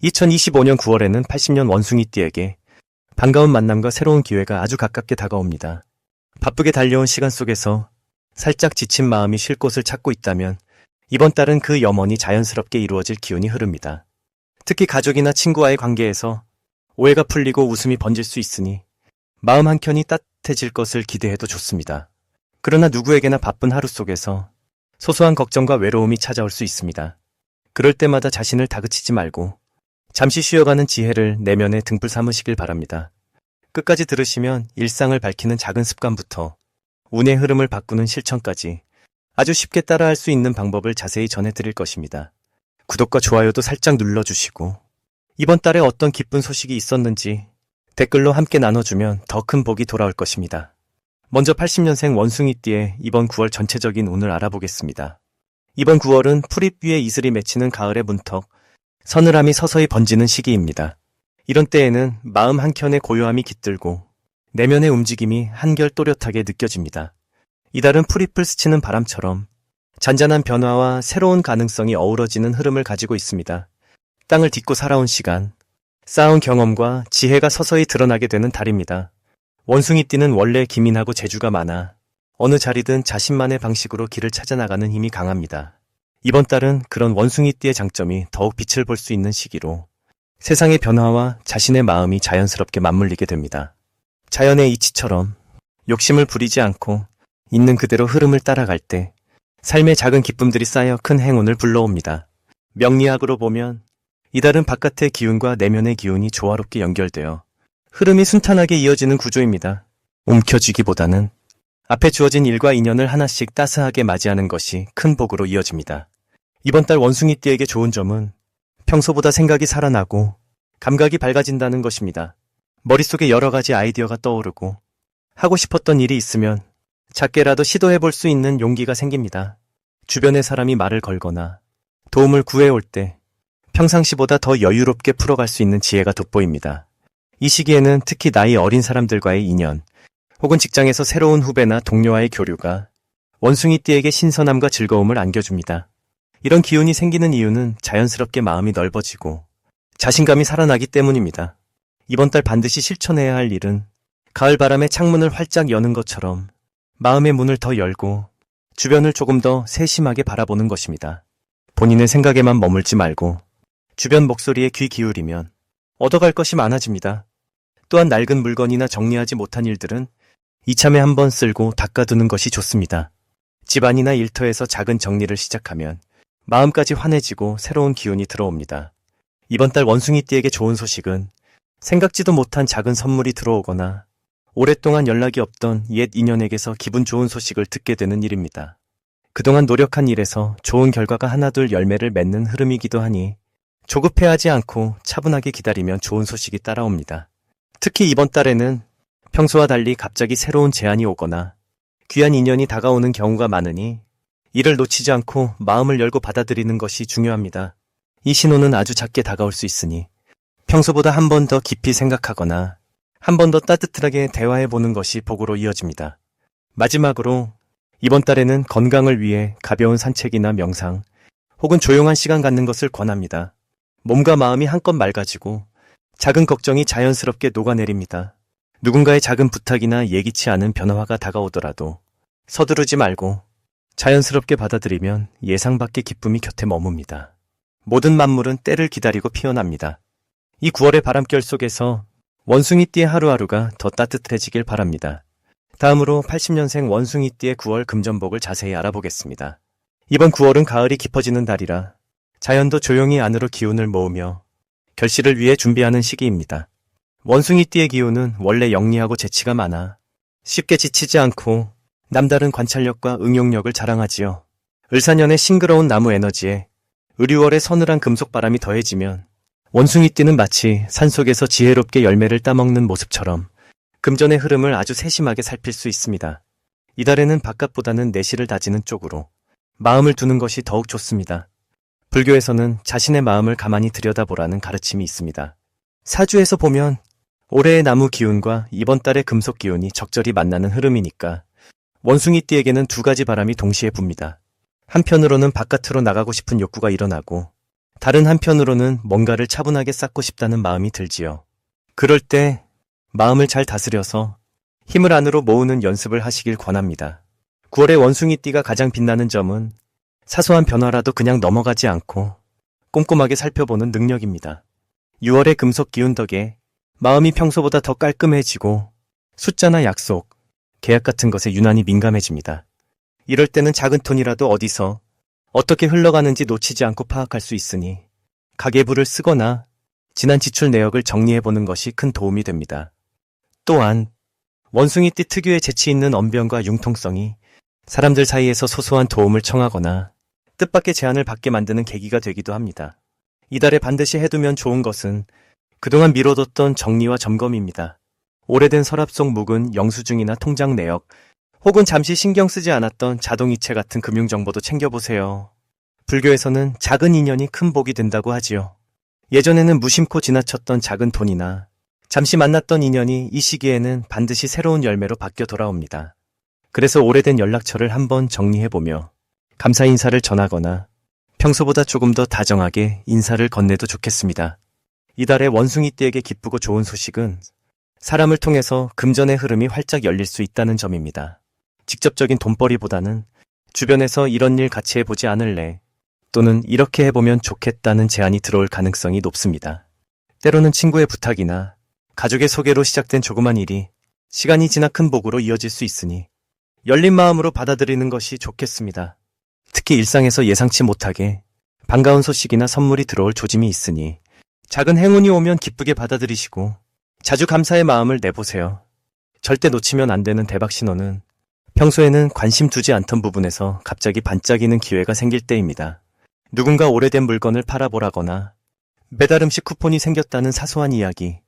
2025년 9월에는 80년 원숭이띠에게 반가운 만남과 새로운 기회가 아주 가깝게 다가옵니다. 바쁘게 달려온 시간 속에서 살짝 지친 마음이 쉴 곳을 찾고 있다면 이번 달은 그 염원이 자연스럽게 이루어질 기운이 흐릅니다. 특히 가족이나 친구와의 관계에서 오해가 풀리고 웃음이 번질 수 있으니 마음 한켠이 따뜻해질 것을 기대해도 좋습니다. 그러나 누구에게나 바쁜 하루 속에서 소소한 걱정과 외로움이 찾아올 수 있습니다. 그럴 때마다 자신을 다그치지 말고 잠시 쉬어가는 지혜를 내면에 등불 삼으시길 바랍니다. 끝까지 들으시면 일상을 밝히는 작은 습관부터 운의 흐름을 바꾸는 실천까지 아주 쉽게 따라할 수 있는 방법을 자세히 전해드릴 것입니다. 구독과 좋아요도 살짝 눌러주시고 이번 달에 어떤 기쁜 소식이 있었는지 댓글로 함께 나눠주면 더 큰 복이 돌아올 것입니다. 먼저 80년생 원숭이띠의 이번 9월 전체적인 운을 알아보겠습니다. 이번 9월은 풀잎 위에 이슬이 맺히는 가을의 문턱, 서늘함이 서서히 번지는 시기입니다. 이런 때에는 마음 한켠에 고요함이 깃들고 내면의 움직임이 한결 또렷하게 느껴집니다. 이달은 풀잎을 스치는 바람처럼 잔잔한 변화와 새로운 가능성이 어우러지는 흐름을 가지고 있습니다. 땅을 딛고 살아온 시간, 쌓아온 경험과 지혜가 서서히 드러나게 되는 달입니다. 원숭이띠는 원래 기민하고 재주가 많아 어느 자리든 자신만의 방식으로 길을 찾아나가는 힘이 강합니다. 이번 달은 그런 원숭이띠의 장점이 더욱 빛을 볼 수 있는 시기로 세상의 변화와 자신의 마음이 자연스럽게 맞물리게 됩니다. 자연의 이치처럼 욕심을 부리지 않고 있는 그대로 흐름을 따라갈 때 삶의 작은 기쁨들이 쌓여 큰 행운을 불러옵니다. 명리학으로 보면 이달은 바깥의 기운과 내면의 기운이 조화롭게 연결되어 흐름이 순탄하게 이어지는 구조입니다. 움켜쥐기보다는 앞에 주어진 일과 인연을 하나씩 따스하게 맞이하는 것이 큰 복으로 이어집니다. 이번 달 원숭이띠에게 좋은 점은 평소보다 생각이 살아나고 감각이 밝아진다는 것입니다. 머릿속에 여러 가지 아이디어가 떠오르고 하고 싶었던 일이 있으면 작게라도 시도해볼 수 있는 용기가 생깁니다. 주변의 사람이 말을 걸거나 도움을 구해올 때 평상시보다 더 여유롭게 풀어갈 수 있는 지혜가 돋보입니다. 이 시기에는 특히 나이 어린 사람들과의 인연, 혹은 직장에서 새로운 후배나 동료와의 교류가 원숭이띠에게 신선함과 즐거움을 안겨줍니다. 이런 기운이 생기는 이유는 자연스럽게 마음이 넓어지고 자신감이 살아나기 때문입니다. 이번 달 반드시 실천해야 할 일은 가을 바람에 창문을 활짝 여는 것처럼 마음의 문을 더 열고 주변을 조금 더 세심하게 바라보는 것입니다. 본인의 생각에만 머물지 말고 주변 목소리에 귀 기울이면 얻어갈 것이 많아집니다. 또한 낡은 물건이나 정리하지 못한 일들은 이참에 한번 쓸고 닦아두는 것이 좋습니다. 집안이나 일터에서 작은 정리를 시작하면 마음까지 환해지고 새로운 기운이 들어옵니다. 이번 달 원숭이띠에게 좋은 소식은 생각지도 못한 작은 선물이 들어오거나 오랫동안 연락이 없던 옛 인연에게서 기분 좋은 소식을 듣게 되는 일입니다. 그동안 노력한 일에서 좋은 결과가 하나둘 열매를 맺는 흐름이기도 하니 조급해하지 않고 차분하게 기다리면 좋은 소식이 따라옵니다. 특히 이번 달에는 평소와 달리 갑자기 새로운 제안이 오거나 귀한 인연이 다가오는 경우가 많으니 이를 놓치지 않고 마음을 열고 받아들이는 것이 중요합니다. 이 신호는 아주 작게 다가올 수 있으니 평소보다 한 번 더 깊이 생각하거나 한 번 더 따뜻하게 대화해보는 것이 복으로 이어집니다. 마지막으로 이번 달에는 건강을 위해 가벼운 산책이나 명상 혹은 조용한 시간 갖는 것을 권합니다. 몸과 마음이 한껏 맑아지고 작은 걱정이 자연스럽게 녹아내립니다. 누군가의 작은 부탁이나 예기치 않은 변화가 다가오더라도 서두르지 말고 자연스럽게 받아들이면 예상 밖의 기쁨이 곁에 머뭅니다. 모든 만물은 때를 기다리고 피어납니다. 이 9월의 바람결 속에서 원숭이띠의 하루하루가 더 따뜻해지길 바랍니다. 다음으로 80년생 원숭이띠의 9월 금전복을 자세히 알아보겠습니다. 이번 9월은 가을이 깊어지는 달이라 자연도 조용히 안으로 기운을 모으며 결실을 위해 준비하는 시기입니다. 원숭이띠의 기운은 원래 영리하고 재치가 많아 쉽게 지치지 않고 남다른 관찰력과 응용력을 자랑하지요. 을사년의 싱그러운 나무 에너지에 의류월의 서늘한 금속바람이 더해지면 원숭이띠는 마치 산속에서 지혜롭게 열매를 따먹는 모습처럼 금전의 흐름을 아주 세심하게 살필 수 있습니다. 이달에는 바깥보다는 내실을 다지는 쪽으로 마음을 두는 것이 더욱 좋습니다. 불교에서는 자신의 마음을 가만히 들여다보라는 가르침이 있습니다. 사주에서 보면 올해의 나무 기운과 이번 달의 금속 기운이 적절히 만나는 흐름이니까 원숭이띠에게는 두 가지 바람이 동시에 붑니다. 한편으로는 바깥으로 나가고 싶은 욕구가 일어나고 다른 한편으로는 뭔가를 차분하게 쌓고 싶다는 마음이 들지요. 그럴 때 마음을 잘 다스려서 힘을 안으로 모으는 연습을 하시길 권합니다. 9월의 원숭이띠가 가장 빛나는 점은 사소한 변화라도 그냥 넘어가지 않고 꼼꼼하게 살펴보는 능력입니다. 6월의 금속 기운 덕에 마음이 평소보다 더 깔끔해지고 숫자나 약속, 계약 같은 것에 유난히 민감해집니다. 이럴 때는 작은 톤이라도 어디서 어떻게 흘러가는지 놓치지 않고 파악할 수 있으니 가계부를 쓰거나 지난 지출 내역을 정리해보는 것이 큰 도움이 됩니다. 또한 원숭이띠 특유의 재치 있는 언변과 융통성이 사람들 사이에서 소소한 도움을 청하거나 뜻밖의 제안을 받게 만드는 계기가 되기도 합니다. 이달에 반드시 해두면 좋은 것은 그동안 미뤄뒀던 정리와 점검입니다. 오래된 서랍 속 묵은 영수증이나 통장 내역, 혹은 잠시 신경 쓰지 않았던 자동이체 같은 금융정보도 챙겨보세요. 불교에서는 작은 인연이 큰 복이 된다고 하지요. 예전에는 무심코 지나쳤던 작은 돈이나 잠시 만났던 인연이 이 시기에는 반드시 새로운 열매로 바뀌어 돌아옵니다. 그래서 오래된 연락처를 한번 정리해보며 감사 인사를 전하거나 평소보다 조금 더 다정하게 인사를 건네도 좋겠습니다. 이달의 원숭이띠에게 기쁘고 좋은 소식은 사람을 통해서 금전의 흐름이 활짝 열릴 수 있다는 점입니다. 직접적인 돈벌이보다는 주변에서 이런 일 같이 해보지 않을래? 또는 이렇게 해보면 좋겠다는 제안이 들어올 가능성이 높습니다. 때로는 친구의 부탁이나 가족의 소개로 시작된 조그만 일이 시간이 지나 큰 복으로 이어질 수 있으니 열린 마음으로 받아들이는 것이 좋겠습니다. 특히 일상에서 예상치 못하게 반가운 소식이나 선물이 들어올 조짐이 있으니 작은 행운이 오면 기쁘게 받아들이시고 자주 감사의 마음을 내보세요. 절대 놓치면 안 되는 대박 신호는 평소에는 관심 두지 않던 부분에서 갑자기 반짝이는 기회가 생길 때입니다. 누군가 오래된 물건을 팔아보라거나 매달 음식 쿠폰이 생겼다는 사소한 이야기,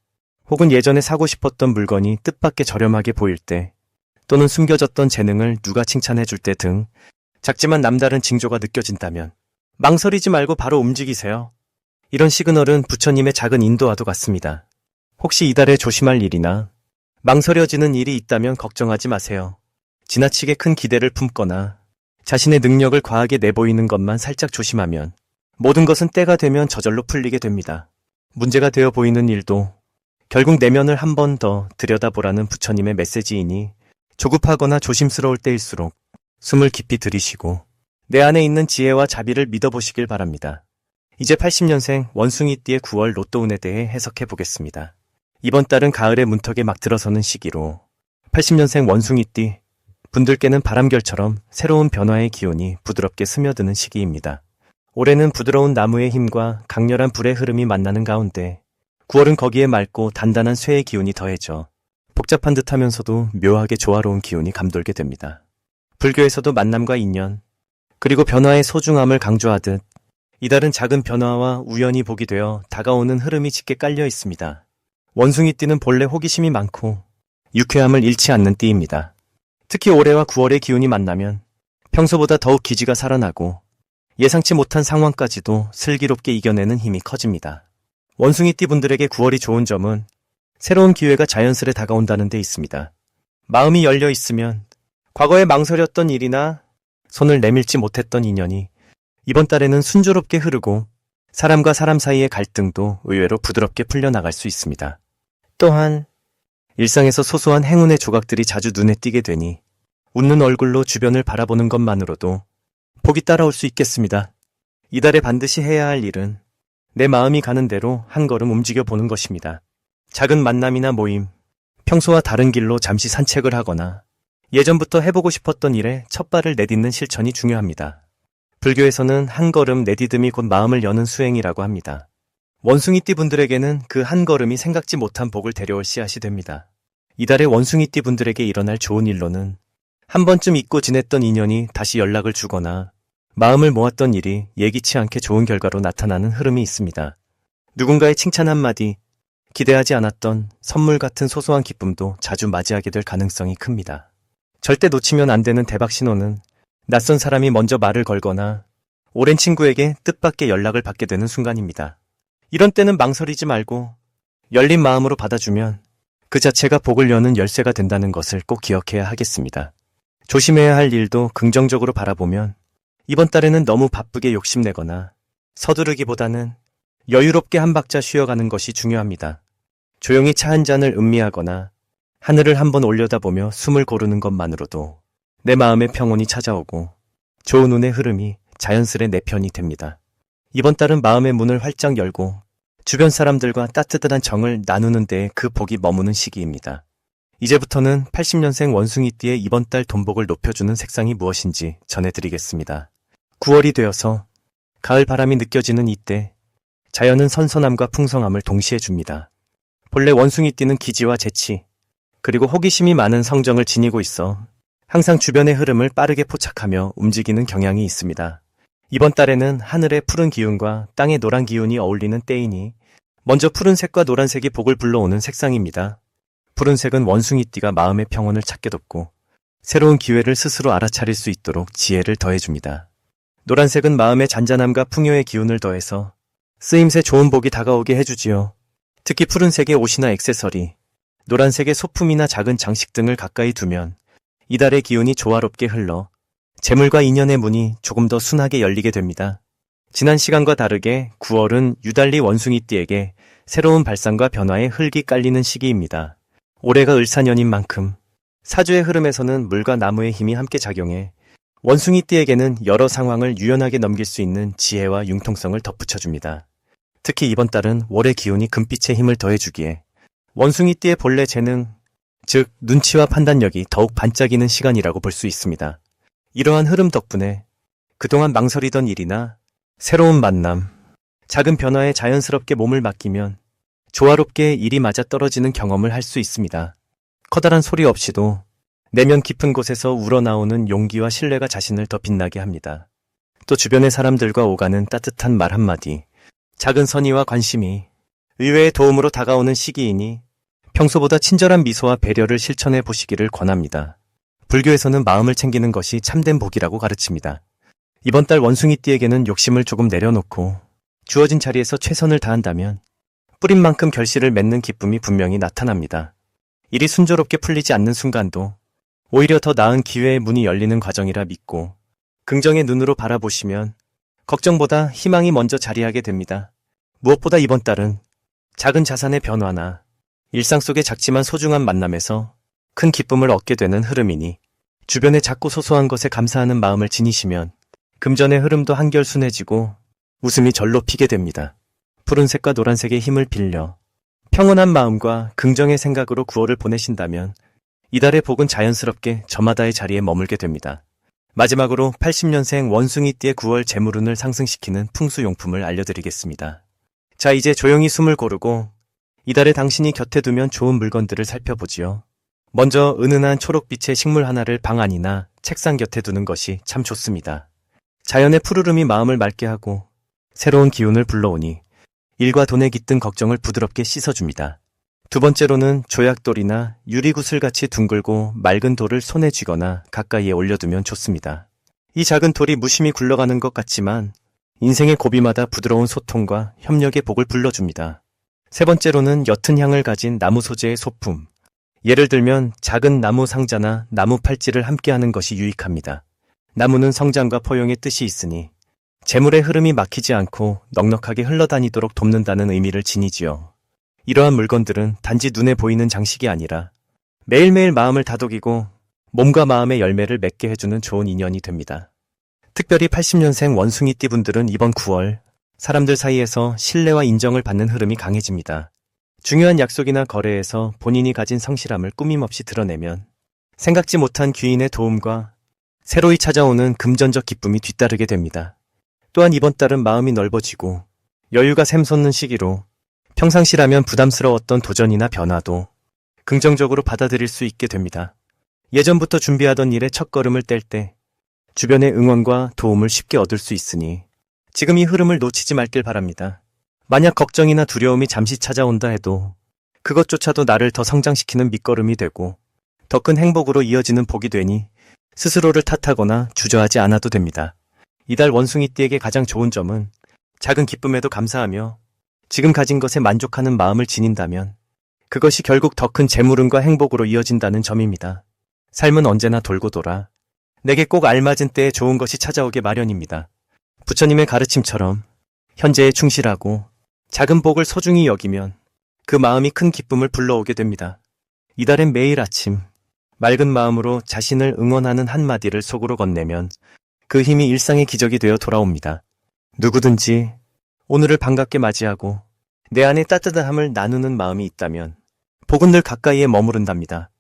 혹은 예전에 사고 싶었던 물건이 뜻밖의 저렴하게 보일 때, 또는 숨겨졌던 재능을 누가 칭찬해줄 때 등 작지만 남다른 징조가 느껴진다면 망설이지 말고 바로 움직이세요. 이런 시그널은 부처님의 작은 인도와도 같습니다. 혹시 이달에 조심할 일이나 망설여지는 일이 있다면 걱정하지 마세요. 지나치게 큰 기대를 품거나 자신의 능력을 과하게 내보이는 것만 살짝 조심하면 모든 것은 때가 되면 저절로 풀리게 됩니다. 문제가 되어 보이는 일도 결국 내면을 한 번 더 들여다보라는 부처님의 메시지이니 조급하거나 조심스러울 때일수록 숨을 깊이 들이쉬고 내 안에 있는 지혜와 자비를 믿어보시길 바랍니다. 이제 80년생 원숭이띠의 9월 로또운에 대해 해석해 보겠습니다. 이번 달은 가을의 문턱에 막 들어서는 시기로 80년생 원숭이띠 분들께는 바람결처럼 새로운 변화의 기운이 부드럽게 스며드는 시기입니다. 올해는 부드러운 나무의 힘과 강렬한 불의 흐름이 만나는 가운데 9월은 거기에 맑고 단단한 쇠의 기운이 더해져 복잡한 듯하면서도 묘하게 조화로운 기운이 감돌게 됩니다. 불교에서도 만남과 인연, 그리고 변화의 소중함을 강조하듯 이달은 작은 변화와 우연히 복이 되어 다가오는 흐름이 짙게 깔려 있습니다. 원숭이띠는 본래 호기심이 많고 유쾌함을 잃지 않는 띠입니다. 특히 올해와 9월의 기운이 만나면 평소보다 더욱 기지가 살아나고 예상치 못한 상황까지도 슬기롭게 이겨내는 힘이 커집니다. 원숭이띠 분들에게 9월이 좋은 점은 새로운 기회가 자연스레 다가온다는 데 있습니다. 마음이 열려 있으면 과거에 망설였던 일이나 손을 내밀지 못했던 인연이 이번 달에는 순조롭게 흐르고 사람과 사람 사이의 갈등도 의외로 부드럽게 풀려나갈 수 있습니다. 또한 일상에서 소소한 행운의 조각들이 자주 눈에 띄게 되니 웃는 얼굴로 주변을 바라보는 것만으로도 복이 따라올 수 있겠습니다. 이달에 반드시 해야 할 일은 내 마음이 가는 대로 한 걸음 움직여 보는 것입니다. 작은 만남이나 모임, 평소와 다른 길로 잠시 산책을 하거나 예전부터 해보고 싶었던 일에 첫 발을 내딛는 실천이 중요합니다. 불교에서는 한 걸음 내디듬이 곧 마음을 여는 수행이라고 합니다. 원숭이띠 분들에게는 그 한 걸음이 생각지 못한 복을 데려올 씨앗이 됩니다. 이달의 원숭이띠 분들에게 일어날 좋은 일로는 한 번쯤 잊고 지냈던 인연이 다시 연락을 주거나 마음을 모았던 일이 예기치 않게 좋은 결과로 나타나는 흐름이 있습니다. 누군가의 칭찬 한마디, 기대하지 않았던 선물 같은 소소한 기쁨도 자주 맞이하게 될 가능성이 큽니다. 절대 놓치면 안 되는 대박 신호는 낯선 사람이 먼저 말을 걸거나 오랜 친구에게 뜻밖의 연락을 받게 되는 순간입니다. 이런 때는 망설이지 말고 열린 마음으로 받아주면 그 자체가 복을 여는 열쇠가 된다는 것을 꼭 기억해야 하겠습니다. 조심해야 할 일도 긍정적으로 바라보면 이번 달에는 너무 바쁘게 욕심내거나 서두르기보다는 여유롭게 한 박자 쉬어가는 것이 중요합니다. 조용히 차 한 잔을 음미하거나 하늘을 한번 올려다보며 숨을 고르는 것만으로도 내 마음의 평온이 찾아오고 좋은 운의 흐름이 자연스레 내 편이 됩니다. 이번 달은 마음의 문을 활짝 열고 주변 사람들과 따뜻한 정을 나누는 데에 그 복이 머무는 시기입니다. 이제부터는 80년생 원숭이띠의 이번 달 돈복을 높여주는 색상이 무엇인지 전해드리겠습니다. 9월이 되어서 가을 바람이 느껴지는 이때 자연은 선선함과 풍성함을 동시에 줍니다. 본래 원숭이띠는 기지와 재치, 그리고 호기심이 많은 성정을 지니고 있어 항상 주변의 흐름을 빠르게 포착하며 움직이는 경향이 있습니다. 이번 달에는 하늘의 푸른 기운과 땅의 노란 기운이 어울리는 때이니 먼저 푸른색과 노란색이 복을 불러오는 색상입니다. 푸른색은 원숭이띠가 마음의 평온을 찾게 돕고 새로운 기회를 스스로 알아차릴 수 있도록 지혜를 더해줍니다. 노란색은 마음의 잔잔함과 풍요의 기운을 더해서 쓰임새 좋은 복이 다가오게 해주지요. 특히 푸른색의 옷이나 액세서리, 노란색의 소품이나 작은 장식 등을 가까이 두면 이달의 기운이 조화롭게 흘러 재물과 인연의 문이 조금 더 순하게 열리게 됩니다. 지난 시간과 다르게 9월은 유달리 원숭이띠에게 새로운 발상과 변화의 흙이 깔리는 시기입니다. 올해가 을사년인 만큼 사주의 흐름에서는 물과 나무의 힘이 함께 작용해 원숭이띠에게는 여러 상황을 유연하게 넘길 수 있는 지혜와 융통성을 덧붙여줍니다. 특히 이번 달은 월의 기운이 금빛의 힘을 더해주기에 원숭이띠의 본래 재능, 즉 눈치와 판단력이 더욱 반짝이는 시간이라고 볼 수 있습니다. 이러한 흐름 덕분에 그동안 망설이던 일이나 새로운 만남, 작은 변화에 자연스럽게 몸을 맡기면 조화롭게 일이 맞아떨어지는 경험을 할 수 있습니다. 커다란 소리 없이도 내면 깊은 곳에서 우러나오는 용기와 신뢰가 자신을 더 빛나게 합니다. 또 주변의 사람들과 오가는 따뜻한 말 한마디, 작은 선의와 관심이 의외의 도움으로 다가오는 시기이니 평소보다 친절한 미소와 배려를 실천해 보시기를 권합니다. 불교에서는 마음을 챙기는 것이 참된 복이라고 가르칩니다. 이번 달 원숭이띠에게는 욕심을 조금 내려놓고 주어진 자리에서 최선을 다한다면 뿌린 만큼 결실을 맺는 기쁨이 분명히 나타납니다. 일이 순조롭게 풀리지 않는 순간도 오히려 더 나은 기회의 문이 열리는 과정이라 믿고 긍정의 눈으로 바라보시면 걱정보다 희망이 먼저 자리하게 됩니다. 무엇보다 이번 달은 작은 자산의 변화나 일상 속의 작지만 소중한 만남에서 큰 기쁨을 얻게 되는 흐름이니 주변의 작고 소소한 것에 감사하는 마음을 지니시면 금전의 흐름도 한결 순해지고 웃음이 절로 피게 됩니다. 푸른색과 노란색의 힘을 빌려 평온한 마음과 긍정의 생각으로 9월을 보내신다면 이달의 복은 자연스럽게 저마다의 자리에 머물게 됩니다. 마지막으로 80년생 원숭이띠의 9월 재물운을 상승시키는 풍수용품을 알려드리겠습니다. 자, 이제 조용히 숨을 고르고 이달에 당신이 곁에 두면 좋은 물건들을 살펴보지요. 먼저 은은한 초록빛의 식물 하나를 방 안이나 책상 곁에 두는 것이 참 좋습니다. 자연의 푸르름이 마음을 맑게 하고 새로운 기운을 불러오니 일과 돈에 깃든 걱정을 부드럽게 씻어줍니다. 두 번째로는 조약돌이나 유리구슬같이 둥글고 맑은 돌을 손에 쥐거나 가까이에 올려두면 좋습니다. 이 작은 돌이 무심히 굴러가는 것 같지만 인생의 고비마다 부드러운 소통과 협력의 복을 불러줍니다. 세 번째로는 옅은 향을 가진 나무 소재의 소품, 예를 들면 작은 나무 상자나 나무 팔찌를 함께하는 것이 유익합니다. 나무는 성장과 포용의 뜻이 있으니 재물의 흐름이 막히지 않고 넉넉하게 흘러다니도록 돕는다는 의미를 지니지요. 이러한 물건들은 단지 눈에 보이는 장식이 아니라 매일매일 마음을 다독이고 몸과 마음의 열매를 맺게 해주는 좋은 인연이 됩니다. 특별히 80년생 원숭이띠 분들은 이번 9월 사람들 사이에서 신뢰와 인정을 받는 흐름이 강해집니다. 중요한 약속이나 거래에서 본인이 가진 성실함을 꾸밈없이 드러내면 생각지 못한 귀인의 도움과 새로이 찾아오는 금전적 기쁨이 뒤따르게 됩니다. 또한 이번 달은 마음이 넓어지고 여유가 샘솟는 시기로 평상시라면 부담스러웠던 도전이나 변화도 긍정적으로 받아들일 수 있게 됩니다. 예전부터 준비하던 일에 첫걸음을 뗄 때 주변의 응원과 도움을 쉽게 얻을 수 있으니 지금 이 흐름을 놓치지 말길 바랍니다. 만약 걱정이나 두려움이 잠시 찾아온다 해도 그것조차도 나를 더 성장시키는 밑거름이 되고 더 큰 행복으로 이어지는 복이 되니 스스로를 탓하거나 주저하지 않아도 됩니다. 이달 원숭이띠에게 가장 좋은 점은 작은 기쁨에도 감사하며 지금 가진 것에 만족하는 마음을 지닌다면 그것이 결국 더 큰 재물운과 행복으로 이어진다는 점입니다. 삶은 언제나 돌고 돌아 내게 꼭 알맞은 때에 좋은 것이 찾아오게 마련입니다. 부처님의 가르침처럼 현재에 충실하고 작은 복을 소중히 여기면 그 마음이 큰 기쁨을 불러오게 됩니다. 이달엔 매일 아침 맑은 마음으로 자신을 응원하는 한마디를 속으로 건네면 그 힘이 일상의 기적이 되어 돌아옵니다. 누구든지 오늘을 반갑게 맞이하고 내 안의 따뜻함을 나누는 마음이 있다면 복은 늘 가까이에 머무른답니다.